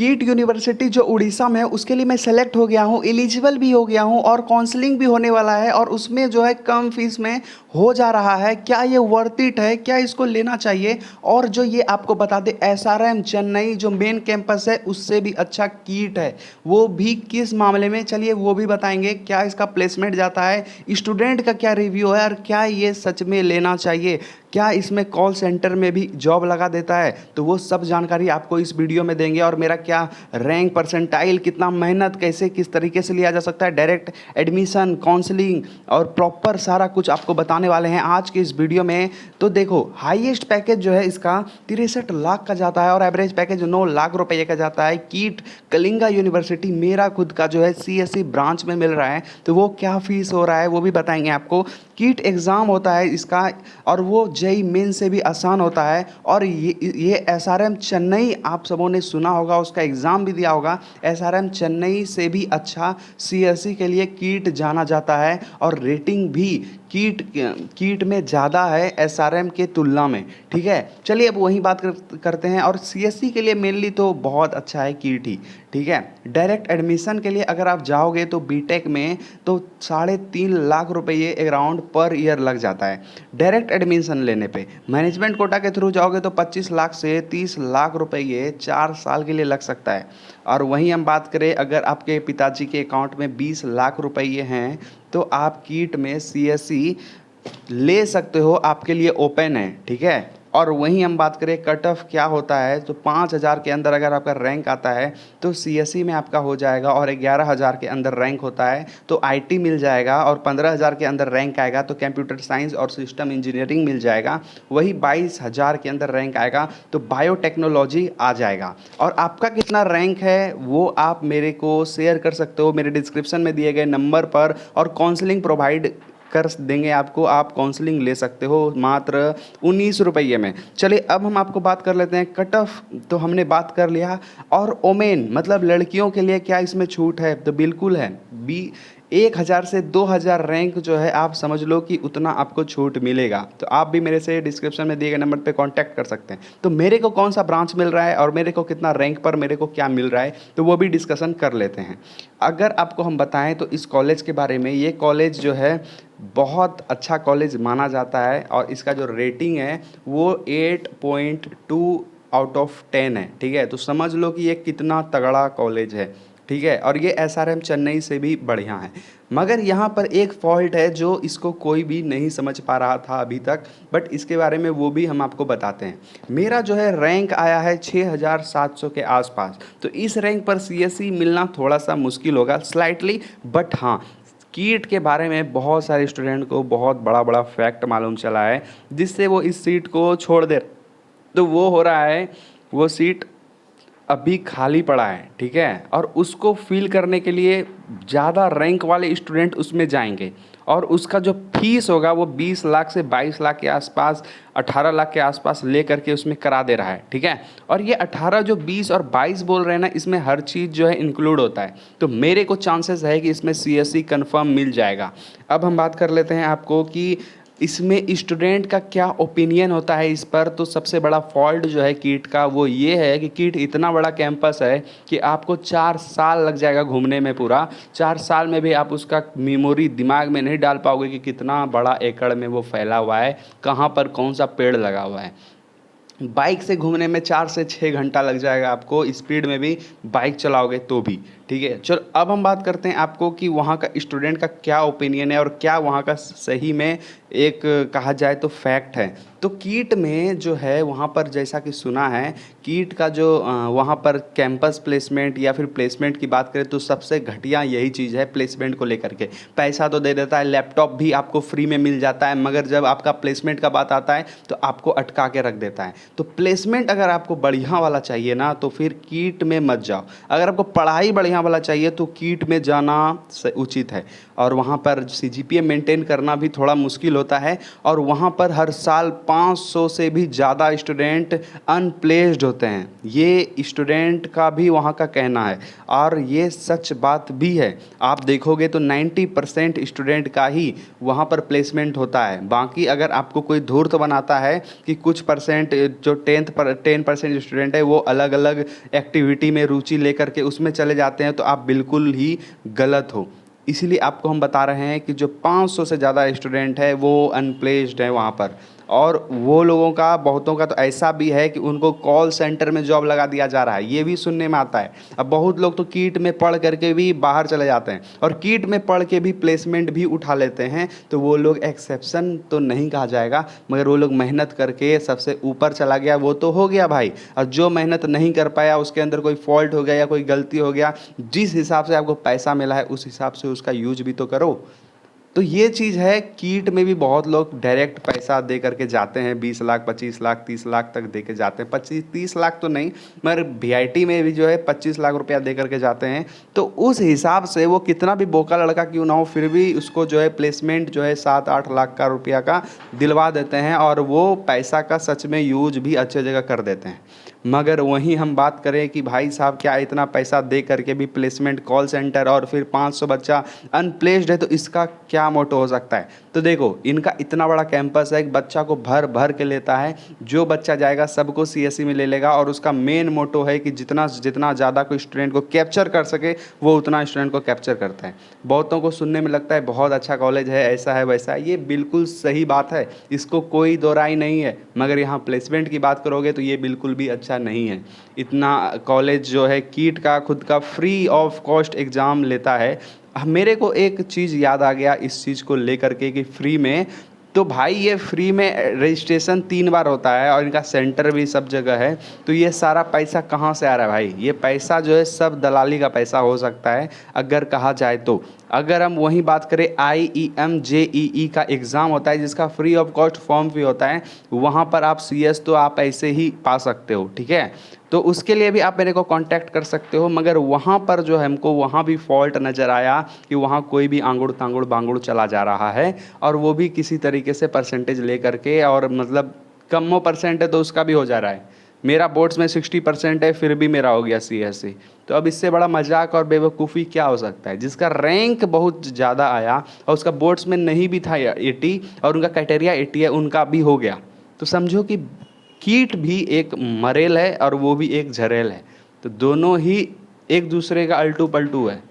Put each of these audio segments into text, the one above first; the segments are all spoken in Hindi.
कीट यूनिवर्सिटी जो उड़ीसा में है उसके लिए मैं सेलेक्ट हो गया हूँ, एलिजिबल भी हो गया हूँ और काउंसलिंग भी होने वाला है और उसमें जो है कम फीस में हो जा रहा है। क्या ये वर्थ इट है? क्या इसको लेना चाहिए? और जो ये आपको बता दें, एसआरएम चेन्नई जो मेन कैंपस है उससे भी अच्छा कीट है, वो भी किस मामले में, चलिए वो भी बताएंगे। क्या इसका प्लेसमेंट जाता है, स्टूडेंट का क्या रिव्यू है और क्या ये सच में लेना चाहिए, क्या इसमें कॉल सेंटर में भी जॉब लगा देता है, तो वो सब जानकारी आपको इस वीडियो में देंगे। और मेरा क्या रैंक परसेंटाइल, कितना मेहनत, कैसे किस तरीके से लिया जा सकता है, डायरेक्ट एडमिशन, काउंसलिंग और प्रॉपर सारा कुछ आपको बताने वाले हैं आज के इस वीडियो में। तो देखो, हाईएस्ट पैकेज जो है इसका 63 लाख का जाता है और एवरेज पैकेज 9 लाख रुपये का जाता है। कीट कलिंगा यूनिवर्सिटी मेरा खुद का जो है सीएससी ब्रांच में मिल रहा है, तो वो क्या फीस हो रहा है वो भी बताएंगे आपको। कीट एग्ज़ाम होता है इसका और वो जेई मेन से भी आसान होता है। और ये एसआरएम चेन्नई, आप सबों ने सुना होगा, उसका एग्ज़ाम भी दिया होगा। एसआरएम चेन्नई से भी अच्छा सीएससी के लिए कीट जाना जाता है और रेटिंग भी कीट में ज़्यादा है एसआरएम के तुलना में। ठीक है, चलिए अब वही बात करते हैं। और सीएससी के लिए मेनली तो बहुत अच्छा है कीट ही। ठीक है, डायरेक्ट एडमिशन के लिए अगर आप जाओगे तो बीटेक में तो 3.5 लाख रुपये अराउंड पर ईयर लग जाता है डायरेक्ट एडमिशन लेने पे। मैनेजमेंट कोटा के थ्रू जाओगे तो 25 लाख से 30 लाख रुपये 4 साल के लिए लग सकता है। और वहीं हम बात करें, अगर आपके पिताजी के अकाउंट में 20 लाख रुपये हैं तो आप कीट में सीएससी ले सकते हो, आपके लिए ओपन है। ठीक है, और वहीं हम बात करें कट ऑफ क्या होता है, तो 5,000 के अंदर अगर आपका रैंक आता है तो सीएससी में आपका हो जाएगा। और 11,000 के अंदर रैंक होता है तो आईटी मिल जाएगा। और 15,000 के अंदर रैंक आएगा तो कंप्यूटर साइंस और सिस्टम इंजीनियरिंग मिल जाएगा। वही 22,000 के अंदर रैंक आएगा तो बायोटेक्नोलॉजी आ जाएगा। और आपका कितना रैंक है वो आप मेरे को शेयर कर सकते हो मेरे डिस्क्रिप्शन में दिए गए नंबर पर, और काउंसलिंग प्रोवाइड कर देंगे आपको। आप काउंसलिंग ले सकते हो मात्र 19 रुपये में। चलिए अब हम आपको बात कर लेते हैं कट ऑफ, तो हमने बात कर लिया। और ओमेन मतलब लड़कियों के लिए क्या इसमें छूट है, तो बिल्कुल है। 1,000 से 2,000 रैंक जो है आप समझ लो कि उतना आपको छूट मिलेगा। तो आप भी मेरे से डिस्क्रिप्शन में दिए गए नंबर पे कांटेक्ट कर सकते हैं। तो मेरे को कौन सा ब्रांच मिल रहा है और मेरे को कितना रैंक पर मेरे को क्या मिल रहा है, तो वो भी डिस्कशन कर लेते हैं। अगर आपको हम बताएं तो इस कॉलेज के बारे में, ये कॉलेज जो है बहुत अच्छा कॉलेज माना जाता है और इसका जो रेटिंग है वो 8.2 आउट ऑफ 10 है। ठीक है, तो समझ लो कि ये कितना तगड़ा कॉलेज है। ठीक है, और ये एसआरएम चेन्नई से भी बढ़िया है। मगर यहाँ पर एक फॉल्ट है जो इसको कोई भी नहीं समझ पा रहा था अभी तक, बट इसके बारे में वो भी हम आपको बताते हैं। मेरा जो है रैंक आया है 6,700 के आसपास, तो इस रैंक पर सीएससी मिलना थोड़ा सा मुश्किल होगा स्लाइटली। बट हाँ, कीट के बारे में बहुत सारे स्टूडेंट को बहुत बड़ा बड़ा फैक्ट मालूम चला है जिससे वो इस सीट को छोड़ दे। तो वो हो रहा है, वो सीट अभी खाली पड़ा है। ठीक है, और उसको फिल करने के लिए ज़्यादा रैंक वाले स्टूडेंट उसमें जाएंगे और उसका जो फीस होगा वो 20 लाख से 22 लाख के आसपास, 18 लाख के आसपास ले करके उसमें करा दे रहा है। ठीक है, और ये 18 जो 20 और 22 बोल रहे हैं ना, इसमें हर चीज़ जो है इंक्लूड होता है। तो मेरे को चांसेस है कि इसमें सीएससी कंफर्म मिल जाएगा। अब हम बात कर लेते हैं आपको कि इसमें स्टूडेंट का क्या ओपिनियन होता है इस पर। तो सबसे बड़ा फॉल्ट जो है कीट का वो ये है कि कीट इतना बड़ा कैंपस है कि आपको 4 साल लग जाएगा घूमने में। पूरा 4 साल में भी आप उसका मेमोरी दिमाग में नहीं डाल पाओगे कि कितना बड़ा एकड़ में वो फैला हुआ है, कहाँ पर कौन सा पेड़ लगा हुआ है। बाइक से घूमने में 4 से 6 घंटा लग जाएगा आपको, स्पीड में भी बाइक चलाओगे तो भी। ठीक है, चलो अब हम बात करते हैं आपको कि वहाँ का स्टूडेंट का क्या ओपिनियन है और क्या वहाँ का सही में एक कहा जाए तो फैक्ट है। तो कीट में जो है वहाँ पर जैसा कि सुना है, कीट का जो वहाँ पर कैंपस प्लेसमेंट या फिर प्लेसमेंट की बात करें तो सबसे घटिया यही चीज़ है प्लेसमेंट को लेकर के। पैसा तो दे देता है, लैपटॉप भी आपको फ्री में मिल जाता है, मगर जब आपका प्लेसमेंट का बात आता है तो आपको अटका के रख देता है। तो प्लेसमेंट अगर आपको बढ़िया वाला चाहिए ना तो फिर कीट में मत जाओ। अगर आपको पढ़ाई बढ़िया वाला चाहिए तो कीट में जाना उचित है। और वहाँ पर सीजीपीए मेंटेन करना भी थोड़ा मुश्किल होता है और वहाँ पर हर साल 500 से भी ज़्यादा स्टूडेंट अनप्लेस्ड होते हैं। ये स्टूडेंट का भी वहाँ का कहना है और ये सच बात भी है। आप देखोगे तो 90% स्टूडेंट का ही वहाँ पर प्लेसमेंट होता है। बाकी अगर आपको कोई धूर्त बनाता है कि कुछ परसेंट जो 10% स्टूडेंट है वो अलग अलग एक्टिविटी में रुचि लेकर के उसमें चले जाते हैं, तो आप बिल्कुल ही गलत हो। इसीलिए आपको हम बता रहे हैं कि जो 500 से ज़्यादा स्टूडेंट है वो अनप्लेस्ड है वहाँ पर, और वो लोगों का, बहुतों का तो ऐसा भी है कि उनको कॉल सेंटर में जॉब लगा दिया जा रहा है, ये भी सुनने में आता है। अब बहुत लोग तो कीट में पढ़ करके भी बाहर चले जाते हैं और कीट में पढ़ के भी प्लेसमेंट भी उठा लेते हैं, तो वो लोग एक्सेप्शन तो नहीं कहा जाएगा, मगर वो लोग मेहनत करके सबसे ऊपर चला गया वो तो हो गया भाई। और जो मेहनत नहीं कर पाया, उसके अंदर कोई फॉल्ट हो गया या कोई गलती हो गया, जिस हिसाब से आपको पैसा मिला है उस हिसाब से उसका यूज भी तो करो। तो ये चीज़ है, कीट में भी बहुत लोग डायरेक्ट पैसा दे करके जाते हैं, 20 लाख 25 लाख 30 लाख तक दे के जाते हैं, 25-30 लाख तो नहीं, मगर वीआईटी में भी जो है 25 लाख रुपया दे करके जाते हैं। तो उस हिसाब से वो कितना भी बोका लड़का क्यों ना हो, फिर भी उसको जो है प्लेसमेंट जो है 7-8 लाख का रुपया का दिलवा देते हैं, और वो पैसा का सच में यूज भी अच्छे जगह कर देते हैं। मगर वहीं हम बात करें कि भाई साहब क्या इतना पैसा दे करके भी प्लेसमेंट कॉल सेंटर और फिर 500 बच्चा अनप्लेस्ड है, तो इसका क्या मोटो हो सकता है। तो देखो, इनका इतना बड़ा कैंपस है, एक बच्चा को भर भर के लेता है, जो बच्चा जाएगा सबको सीएससी में ले लेगा, और उसका मेन मोटो है कि जितना जितना ज़्यादा कोई स्टूडेंट को कैप्चर कर सके वो उतना स्टूडेंट को कैप्चर करता है। बहुतों को सुनने में लगता है बहुत अच्छा कॉलेज है, ऐसा है वैसा है, ये बिल्कुल सही बात है, इसको कोई दो राय नहीं है, मगर यहाँ प्लेसमेंट की बात करोगे तो ये बिल्कुल भी अच्छा नहीं है। इतना कॉलेज जो है कीट का खुद का फ्री ऑफ कॉस्ट एग्ज़ाम लेता है। मेरे को एक चीज़ याद आ गया इस चीज़ को लेकर के कि फ्री में, तो भाई ये फ्री में रजिस्ट्रेशन 3 बार होता है और इनका सेंटर भी सब जगह है, तो ये सारा पैसा कहाँ से आ रहा है भाई? ये पैसा जो है सब दलाली का पैसा हो सकता है अगर कहा जाए तो। अगर हम वहीं बात करें IEM JEE का एग्ज़ाम होता है जिसका फ्री ऑफ कॉस्ट फॉर्म भी होता है, वहाँ पर आप CS तो आप ऐसे ही पा सकते हो, ठीक है। तो उसके लिए भी आप मेरे को कांटेक्ट कर सकते हो, मगर वहाँ पर जो हमको वहाँ भी फॉल्ट नज़र आया कि वहाँ कोई भी आंगुड़ तांगुड़ बांगुड़ चला जा रहा है, और वो भी किसी तरीके से परसेंटेज ले करके, और मतलब कम परसेंट है तो उसका भी हो जा रहा है। मेरा बोर्ड्स में 60% है, फिर भी मेरा हो गया CSC। तो अब इससे बड़ा मजाक और बेवकूफ़ी क्या हो सकता है? जिसका रैंक बहुत ज़्यादा आया और उसका बोर्ड्स में नहीं भी था 80 और उनका क्राइटेरिया 80 है, उनका भी हो गया। तो समझो कि कीट भी एक मरेल है और वो भी एक झरेल है, तो दोनों ही एक दूसरे का अल्टू पल्टू है,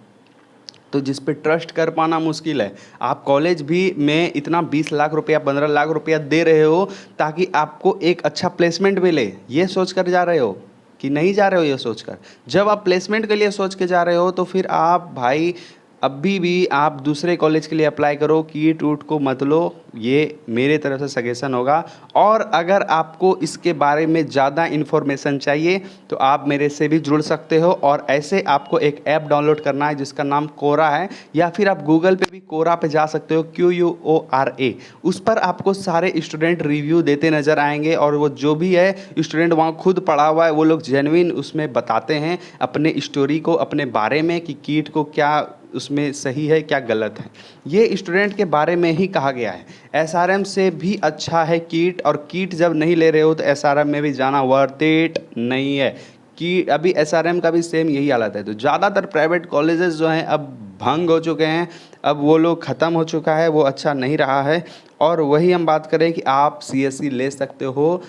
तो जिस पे ट्रस्ट कर पाना मुश्किल है। आप कॉलेज भी में इतना 20 लाख रुपया 15 लाख रुपया दे रहे हो ताकि आपको एक अच्छा प्लेसमेंट मिले, ये सोच कर जा रहे हो कि नहीं जा रहे हो? ये सोचकर, जब आप प्लेसमेंट के लिए सोच के जा रहे हो तो फिर आप भाई अभी भी आप दूसरे कॉलेज के लिए अप्लाई करो, कीट रूट को मत लो, ये मेरे तरफ से सजेशन होगा। और अगर आपको इसके बारे में ज़्यादा इन्फॉर्मेशन चाहिए तो आप मेरे से भी जुड़ सकते हो, और ऐसे आपको एक ऐप डाउनलोड करना है जिसका नाम कोरा है, या फिर आप गूगल पे भी कोरा पे जा सकते हो, QUORA। उस पर आपको सारे स्टूडेंट रिव्यू देते नज़र आएंगे, और वो जो भी है स्टूडेंट वहाँ खुद पढ़ा हुआ है, वो लोग जेन्युइन उसमें बताते हैं अपने स्टोरी को, अपने बारे में कि कीट को क्या उसमें सही है क्या गलत है। ये स्टूडेंट के बारे में ही कहा गया है। SRM से भी अच्छा है कीट, और कीट जब नहीं ले रहे हो तो SRM में भी जाना वर्थ इट नहीं है। कि अभी SRM का भी सेम यही हालत है। तो ज़्यादातर प्राइवेट कॉलेजेस जो हैं अब भंग हो चुके हैं, अब वो लोग ख़त्म हो चुका है, वो अच्छा नहीं रहा है। और वही हम बात करें कि आप CSC ले सकते हो,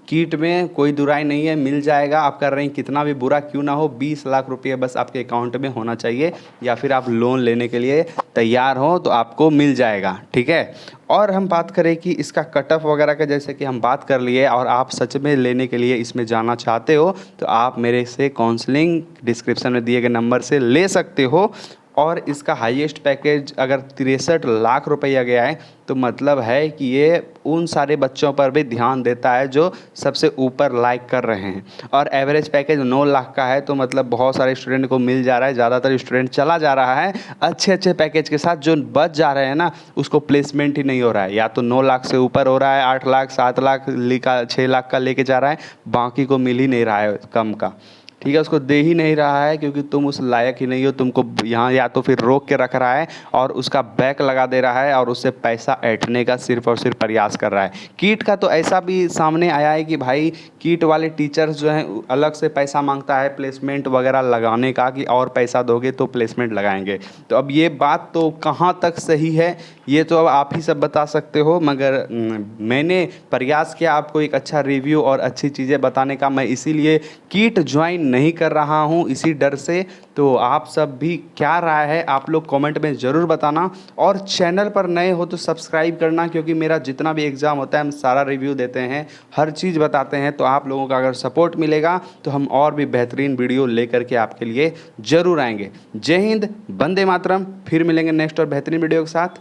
कीट में कोई दुराई नहीं है, मिल जाएगा। आपका रैंक कितना भी बुरा क्यों ना हो, 20 लाख रुपये बस आपके अकाउंट में होना चाहिए, या फिर आप लोन लेने के लिए तैयार हो तो आपको मिल जाएगा, ठीक है। और हम बात करें कि इसका कट ऑफ वगैरह का, जैसे कि हम बात कर लिए, और आप सच में लेने के लिए इसमें जाना चाहते हो तो आप मेरे से काउंसलिंग डिस्क्रिप्शन में दिए गए नंबर से ले सकते हो। और इसका हाईएस्ट पैकेज अगर 63 लाख रुपया गया है, तो मतलब है कि ये उन सारे बच्चों पर भी ध्यान देता है जो सबसे ऊपर लाइक कर रहे हैं। और एवरेज पैकेज 9 लाख का है, तो मतलब बहुत सारे स्टूडेंट को मिल जा रहा है, ज़्यादातर स्टूडेंट चला जा रहा है अच्छे अच्छे पैकेज के साथ। जो बच जा रहे हैं ना, उसको प्लेसमेंट ही नहीं हो रहा है, या तो 9 लाख से ऊपर हो रहा है, 8 लाख 7 लाख का 6 लाख का लेके जा रहा है, बाकी को मिल ही नहीं रहा है कम का। ठीक है, उसको दे ही नहीं रहा है क्योंकि तुम उस लायक ही नहीं हो। तुमको यहाँ या तो फिर रोक के रख रहा है और उसका बैक लगा दे रहा है और उससे पैसा ऐंठने का सिर्फ और सिर्फ प्रयास कर रहा है। कीट का तो ऐसा भी सामने आया है कि भाई कीट वाले टीचर्स जो हैं अलग से पैसा मांगता है प्लेसमेंट वगैरह लगाने का, कि और पैसा दोगे तो प्लेसमेंट लगाएंगे। तो अब ये बात तो कहाँ तक सही है ये तो अब आप ही सब बता सकते हो, मगर मैंने प्रयास किया आपको एक अच्छा रिव्यू और अच्छी चीज़ें बताने का। मैं इसीलिए कीट ज्वाइन नहीं कर रहा हूँ इसी डर से। तो आप सब भी क्या राय है आप लोग कमेंट में ज़रूर बताना, और चैनल पर नए हो तो सब्सक्राइब करना, क्योंकि मेरा जितना भी एग्ज़ाम होता है हम सारा रिव्यू देते हैं, हर चीज़ बताते हैं। तो आप लोगों का अगर सपोर्ट मिलेगा तो हम और भी बेहतरीन वीडियो लेकर के आपके लिए ज़रूर आएंगे। जय हिंद, वंदे मातरम। फिर मिलेंगे नेक्स्ट और बेहतरीन वीडियो के साथ।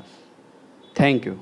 Thank you.